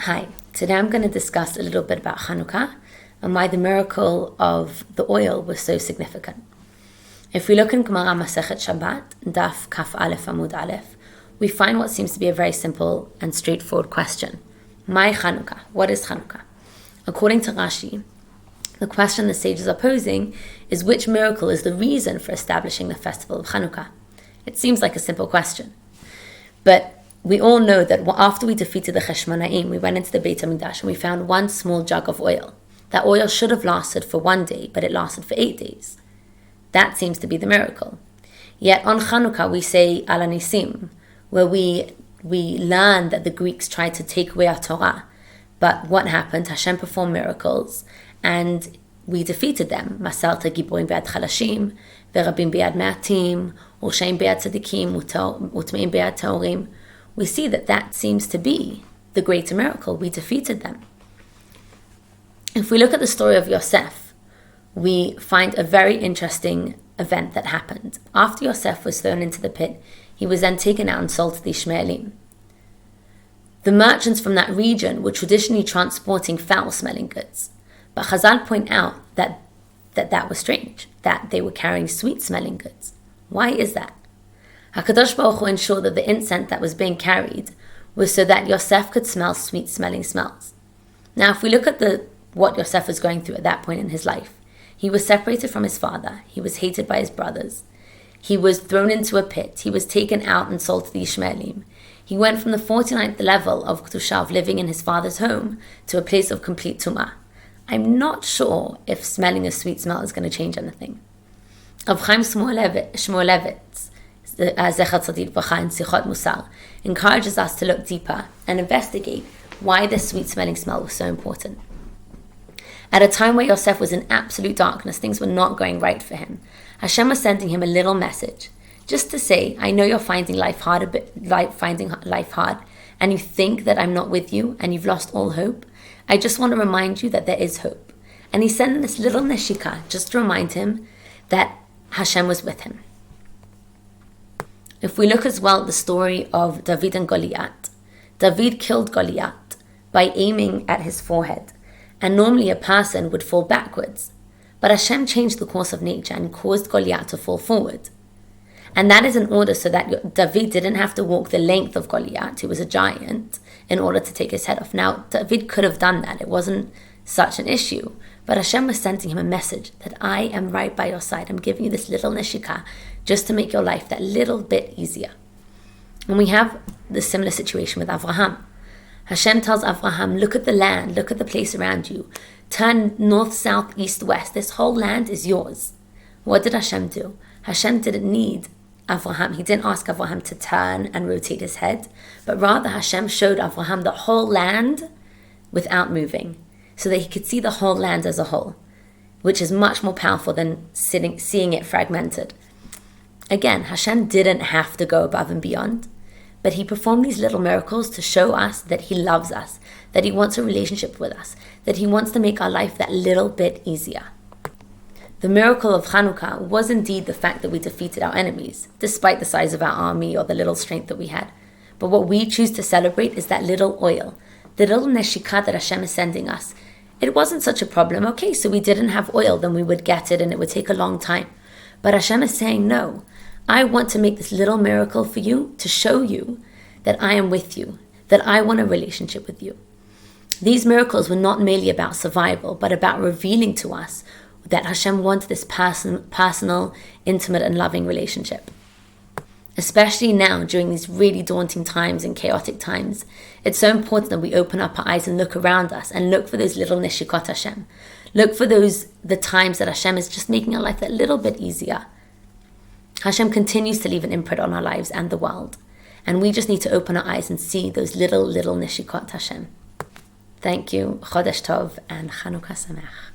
Hi, today I'm going to discuss a little bit about Hanukkah and why the miracle of the oil was so significant. If we look in Gemara Masechet Shabbat, Daf Kaf Aleph Amud Aleph, we find what seems to be a very simple and straightforward question. Mai Hanukkah? What is Hanukkah? According to Rashi, the question the sages are posing is which miracle is the reason for establishing the festival of Hanukkah? It seems like a simple question. But we all know that after we defeated the Cheshmonaim, we went into the Beit HaMikdash and we found one small jug of oil. That oil should have lasted for 1 day, but it lasted for 8 days. That seems to be the miracle. Yet on Hanukkah we say Al Nisim, where we learn that the Greeks tried to take away our Torah. But what happened? Hashem performed miracles and we defeated them. Masalta Giborim Be'ad Chalashim, Verabim Be'ad Me'atim, Urshaim Be'ad Tzadikim, Utmeim Be'ad Taorim. We see that seems to be the greater miracle. We defeated them. If we look at the story of Yosef, we find a very interesting event that happened. After Yosef was thrown into the pit, he was then taken out and sold to the Ishmaelim. The merchants from that region were traditionally transporting foul-smelling goods. But Chazal point out that was strange, that they were carrying sweet-smelling goods. Why is that? HaKadosh Baruch Hu ensured that the incense that was being carried was so that Yosef could smell sweet-smelling smells. Now, if we look at what Yosef was going through at that point in his life, he was separated from his father. He was hated by his brothers. He was thrown into a pit. He was taken out and sold to the Ishmaelim. He went from the 49th level of Kedusha, living in his father's home, to a place of complete Tumah. I'm not sure if smelling a sweet smell is going to change anything. Rav Chaim Shmulevitz, Zecher Tzaddik Bracha in Sichot Musar, encourages us to look deeper and investigate why this sweet-smelling smell was so important. At a time where Yosef was in absolute darkness, things were not going right for him, Hashem was sending him a little message, just to say, I know you're finding life hard, and you think that I'm not with you, and you've lost all hope. I just want to remind you that there is hope. And he sent this little neshika, just to remind him that Hashem was with him. If we look as well at the story of David and Goliath, David killed Goliath by aiming at his forehead. And normally a person would fall backwards. But Hashem changed the course of nature and caused Goliath to fall forward. And that is in order so that David didn't have to walk the length of Goliath, who was a giant, in order to take his head off. Now, David could have done that. It wasn't such an issue. But Hashem was sending him a message that I am right by your side. I'm giving you this little neshika just to make your life that little bit easier. And we have the similar situation with Avraham. Hashem tells Avraham, look at the land, look at the place around you. Turn north, south, east, west. This whole land is yours. What did Hashem do? Hashem didn't need Avraham. He didn't ask Avraham to turn and rotate his head. But rather Hashem showed Avraham the whole land without moving, so that he could see the whole land as a whole, which is much more powerful than seeing it fragmented. Again, Hashem didn't have to go above and beyond, but he performed these little miracles to show us that he loves us, that he wants a relationship with us, that he wants to make our life that little bit easier. The miracle of Hanukkah was indeed the fact that we defeated our enemies, despite the size of our army or the little strength that we had. But what we choose to celebrate is that little oil, the little neshika that Hashem is sending us. It wasn't such a problem. Okay, so we didn't have oil, then we would get it and it would take a long time. But Hashem is saying, no, I want to make this little miracle for you to show you that I am with you, that I want a relationship with you. These miracles were not merely about survival, but about revealing to us that Hashem wants this personal, intimate, and loving relationship. Especially now, during these really daunting times and chaotic times, it's so important that we open up our eyes and look around us and look for those little neshikot Hashem. Look for the times that Hashem is just making our life that little bit easier. Hashem continues to leave an imprint on our lives and the world. And we just need to open our eyes and see those little neshikot Hashem. Thank you. Chodesh Tov and Chanukah Sameach.